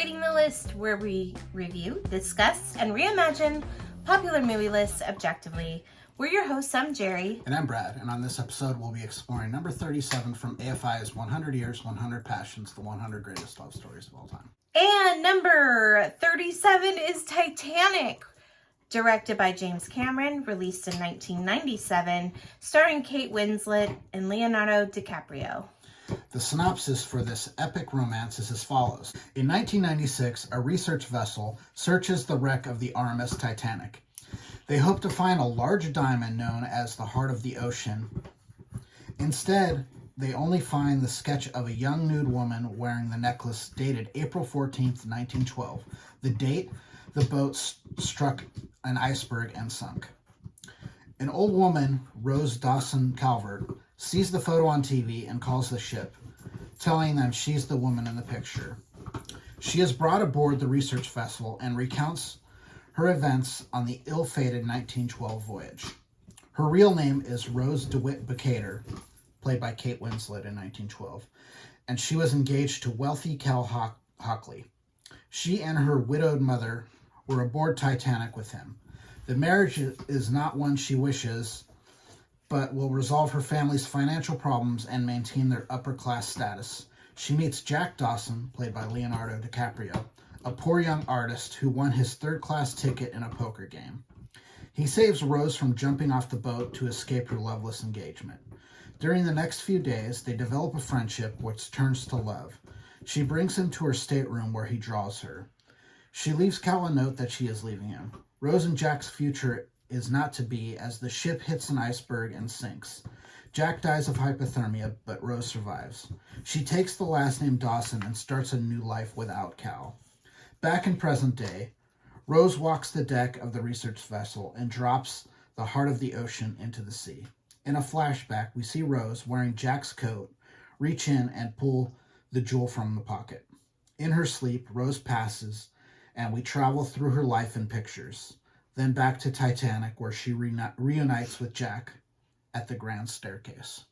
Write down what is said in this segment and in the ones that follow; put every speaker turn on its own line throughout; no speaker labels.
Reading the List, where we review, discuss, and reimagine popular movie lists objectively. We're your hosts. I'm Jerry.
And I'm Brad. And on this episode, we'll be exploring number 37 from AFI's 100 Years, 100 Passions, the 100 Greatest Love Stories of All Time.
And number 37 is Titanic, directed by James Cameron, released in 1997, starring Kate Winslet and Leonardo DiCaprio.
The synopsis for this epic romance is as follows. In 1996, a research vessel searches the wreck of the RMS Titanic. They hope to find a large diamond known as the heart of the ocean. Instead, they only find the sketch of a young nude woman wearing the necklace dated April 14th, 1912. The date, the boat struck an iceberg and sunk. An old woman, Rose Dawson Calvert, sees the photo on TV and calls the ship, telling them she's the woman in the picture. She is brought aboard the research vessel and recounts her events on the ill-fated 1912 voyage. Her real name is Rose DeWitt Bucator, played by Kate Winslet in 1912, and she was engaged to wealthy Cal Hockley. She and her widowed mother were aboard Titanic with him. The marriage is not one she wishes, but will resolve her family's financial problems and maintain their upper-class status. She meets Jack Dawson, played by Leonardo DiCaprio, a poor young artist who won his third-class ticket in a poker game. He saves Rose from jumping off the boat to escape her loveless engagement. During the next few days, they develop a friendship which turns to love. She brings him to her stateroom where he draws her. She leaves Cal a note that she is leaving him. Rose and Jack's future is not to be as the ship hits an iceberg and sinks. Jack dies of hypothermia, but Rose survives. She takes the last name Dawson and starts a new life without Cal. Back in present day, Rose walks the deck of the research vessel and drops the heart of the ocean into the sea. In a flashback, we see Rose, wearing Jack's coat, reach in and pull the jewel from the pocket. In her sleep, Rose passes, and we travel through her life in pictures. Then back to Titanic, where she reunites with Jack at the grand staircase.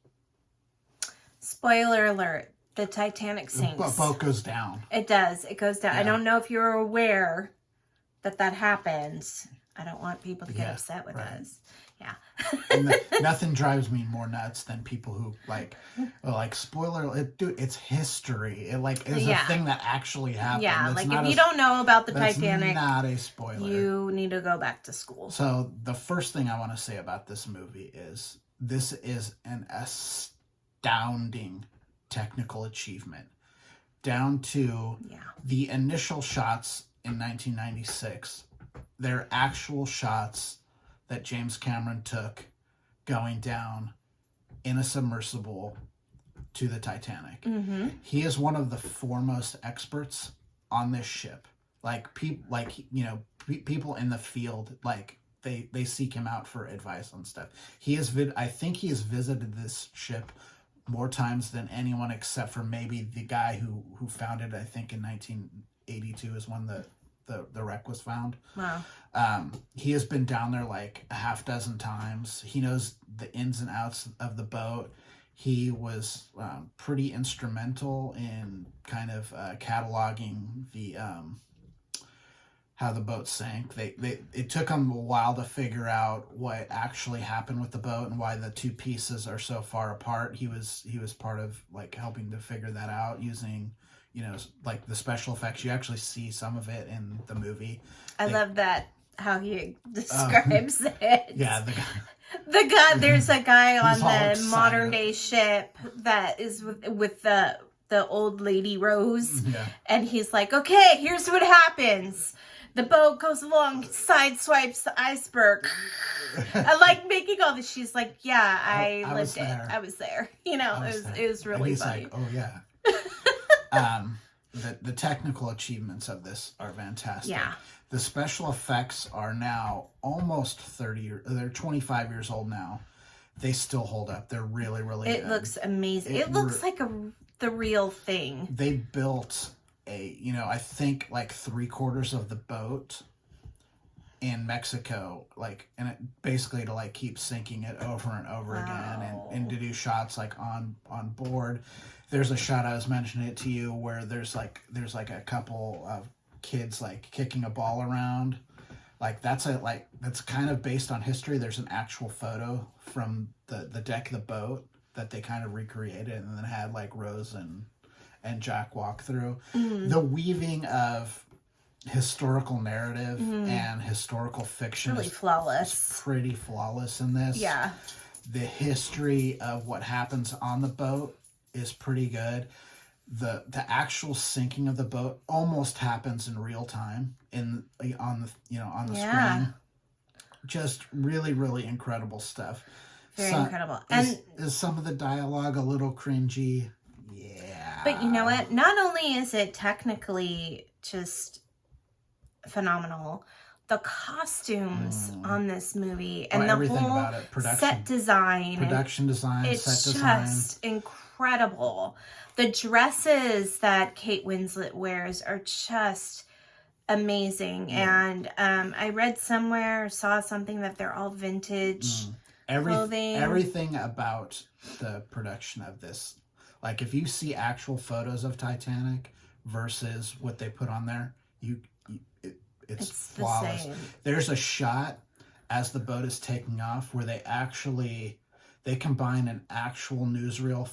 Spoiler alert, the Titanic sinks.
The boat goes down.
It does. It goes down.
Yeah.
I don't know if you're aware that happens. I don't want people to get upset with us. Yeah.
And nothing drives me more nuts than people who like spoiler. Dude, it's history. It is a thing that actually happened.
Yeah,
it's
if you don't know about the
that's
Titanic,
not a spoiler.
You need to go back to school.
So the first thing I want to say about this movie is this is an astounding technical achievement, down to the initial shots in 1996. They're actual shots that James Cameron took going down in a submersible to the Titanic. Mm-hmm. He is one of the foremost experts on this ship. People in the field, they seek him out for advice on stuff. I think he has visited this ship more times than anyone except for maybe the guy who found it, I think in 1982 is when the wreck was found.
Wow.
He has been down there like a half dozen times. He knows the ins and outs of the boat. He was pretty instrumental in kind of cataloging the how the boat sank. It took him a while to figure out what actually happened with the boat and why the two pieces are so far apart. He was part of helping to figure that out using the special effects. You actually see some of it in the movie.
I love that, how he describes it.
Yeah,
the guy. There's a guy on the modern day ship that is with the old lady Rose, and he's like, "Okay, here's what happens. The boat goes along, sideswipes the iceberg." I like making all this. She's like, "Yeah, I lived it. I was there." It was really funny.
Like, "Oh yeah." The technical achievements of this are fantastic.
Yeah.
The special effects are now almost they're 25 years old now. They still hold up. They're really, really good.
It looks amazing. It looks like the real thing.
They built I think 3/4 of the boat in Mexico, like, and it basically to like keep sinking it over and over again, and to do shots like on board. There's a shot I was mentioning it to you where there's like a couple of kids like kicking a ball around. Like that's kind of based on history. There's an actual photo from the deck of the boat that they kind of recreated and then had like Rose and Jack walk through. The weaving of historical narrative and historical fiction
really
is
flawless.
is pretty flawless in this.
Yeah.
The history of what happens on the boat is pretty good. The actual sinking of the boat almost happens in real time on the screen. Just really, really incredible stuff.
Very incredible.
Is some of the dialogue a little cringy? Yeah.
But you know what? Not only is it technically just phenomenal, the costumes on this movie and the whole
about it.
set design.
It's
set design. Just incredible. The dresses that Kate Winslet wears are just amazing. And I read somewhere, saw something that they're all vintage clothing.
Everything about the production of this. Like if you see actual photos of Titanic versus what they put on there, it's flawless. There's a shot as the boat is taking off where they combine an actual newsreel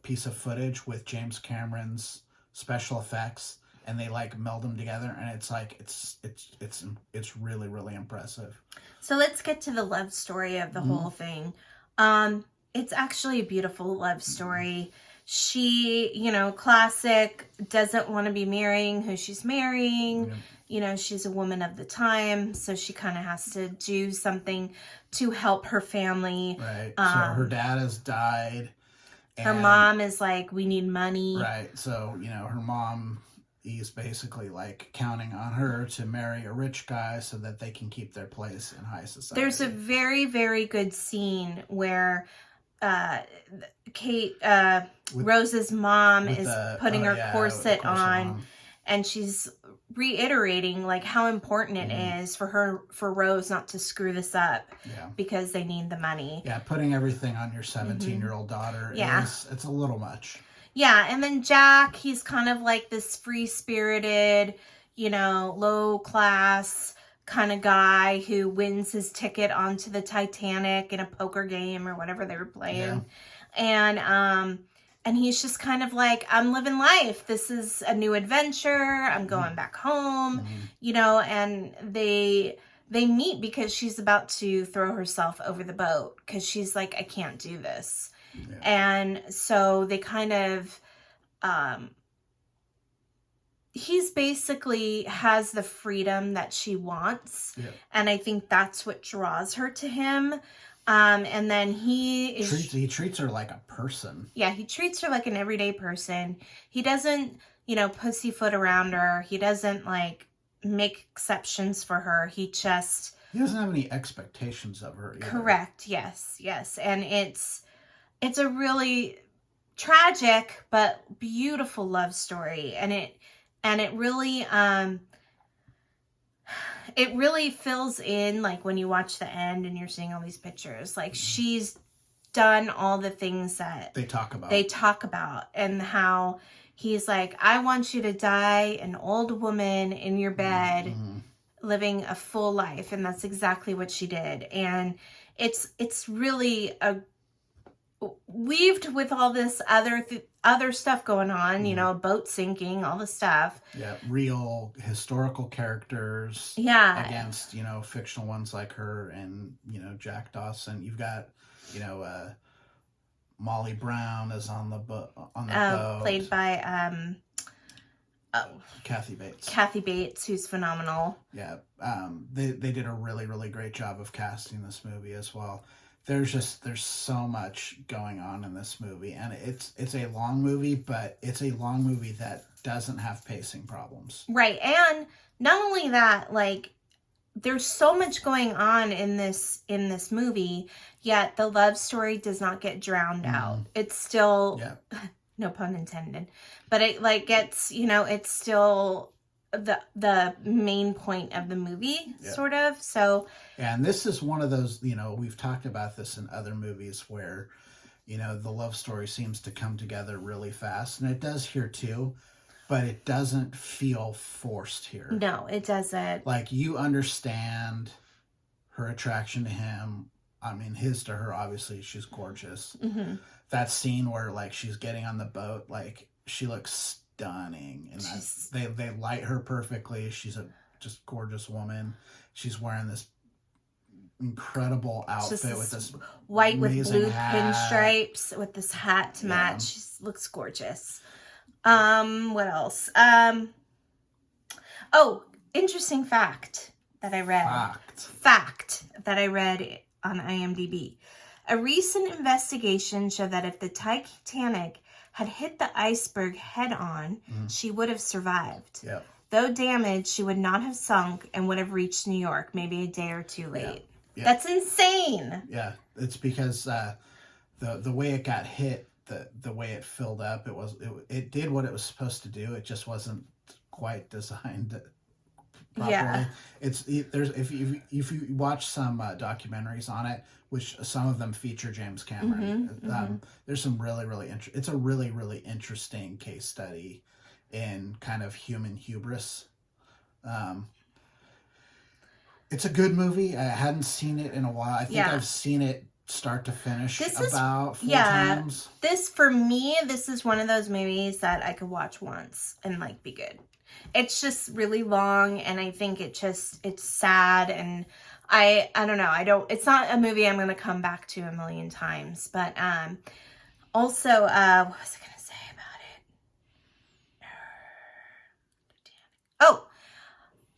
piece of footage with James Cameron's special effects, and they like meld them together, and it's like it's really, really impressive.
So let's get to the love story of the whole thing. It's actually a beautiful love story. She, classic, doesn't want to be marrying who she's marrying. She's a woman of the time, so she kind of has to do something to help her family.
Right. So her dad has died.
Her mom is like, we need money.
Right. So, her mom is basically like counting on her to marry a rich guy so that they can keep their place in high society.
There's a very, very good scene where Rose's mom is putting her corset on, and she's reiterating like how important it is for Rose not to screw this up because they need the money.
Yeah, putting everything on your 17-year-old daughter it's a little much.
Yeah, and then Jack, he's kind of like this free-spirited, low class kind of guy who wins his ticket onto the Titanic in a poker game or whatever they were playing. And he's just kind of like, I'm living life. This is a new adventure. I'm going back home, and they meet because she's about to throw herself over the boat because she's like, I can't do this. Yeah. And so they kind of, he's basically has the freedom that she wants. Yeah. And I think that's what draws her to him. And then he
treats her like a person.
Yeah, he treats her like an everyday person. He doesn't, pussyfoot around her. He doesn't like make exceptions for her. He doesn't
have any expectations of her either.
Correct. Yes. And it's a really tragic but beautiful love story, and it really fills in, like when you watch the end and you're seeing all these pictures, like she's done all the things that
they talk about,
and how he's like, I want you to die an old woman in your bed, living a full life. And that's exactly what she did. And it's really weaved with all this other stuff going on, boat sinking, all the stuff.
Yeah, real historical characters.
Yeah.
Against, fictional ones like her and, Jack Dawson. You've got, Molly Brown is on the boat.
Played by
Kathy Bates.
Kathy Bates, who's phenomenal.
Yeah. They did a really, really great job of casting this movie as well. There's so much going on in this movie, and it's a long movie, but it's a long movie that doesn't have pacing problems. Right.
And not only that, like, there's so much going on in this movie, yet the love story does not get drowned out. It's still, no pun intended, but it like gets, it's still the main point of the movie, sort of. So,
and this is one of those, we've talked about this in other movies where, the love story seems to come together really fast, and it does here too, but it doesn't feel forced here.
No, it doesn't.
Like, you understand her attraction to him. I mean, his to her, obviously, she's gorgeous.
Mm-hmm.
That scene where, like, she's getting on the boat, like, she looks stunning, and they light her perfectly. She's a just gorgeous woman. She's wearing this incredible outfit with this
white with blue
hat.
pinstripes with this hat to match. She looks gorgeous. What else? Oh, interesting fact that I read. Fact that I read on IMDb. A recent investigation showed that if the Titanic had hit the iceberg head on, she would have survived.
Yep.
Though damaged, she would not have sunk and would have reached New York maybe a day or two late.
Yeah.
That's insane.
Yeah, it's because the way it got hit, the way it filled up, it did what it was supposed to do. It just wasn't quite designed properly.
Yeah.
If you watch some documentaries on it, which some of them feature James Cameron, there's some really it's a really interesting case study in kind of human hubris. It's a good movie. I hadn't seen it in a while. I think I've seen it start to finish about 4 times.
For me, this is one of those movies that I could watch once and like be good. It's just really long, and I think it's sad, and I don't know. It's not a movie I'm going to come back to a million times, but also what was I going to say about it? Oh,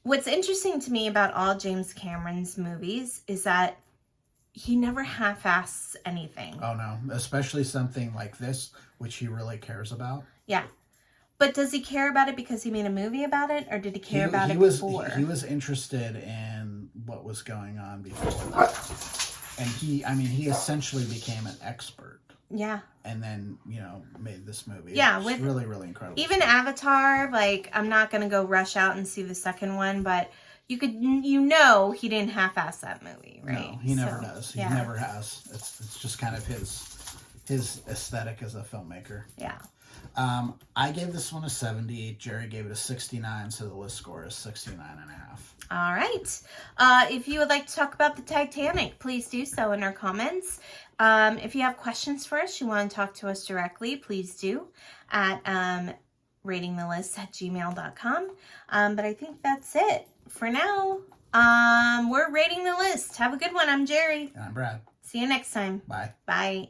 what's interesting to me about all James Cameron's movies is that he never half-asses anything.
Oh, no. Especially something like this, which he really cares about.
Yeah. But does he care about it because he made a movie about it, or did he care about it before?
He was interested in what was going on before that. And he essentially became an expert.
Yeah.
And then, made this movie.
Yeah.
It's really, really incredible.
Even Avatar, like, I'm not going to go rush out and see the second one, but he didn't half-ass that movie, right?
No, he never does. He never has. It's just kind of his aesthetic as a filmmaker.
Yeah.
I gave this one a 70. Jerry gave it a 69, so the list score is 69.5.
All right. If you would like to talk about the Titanic, please do so in our comments. If you have questions for us, you want to talk to us directly, please do at ratingthelist@gmail.com. But I think that's it for now. We're rating the list. Have a good one. I'm Jerry.
And I'm Brad.
See you next time.
Bye.
Bye.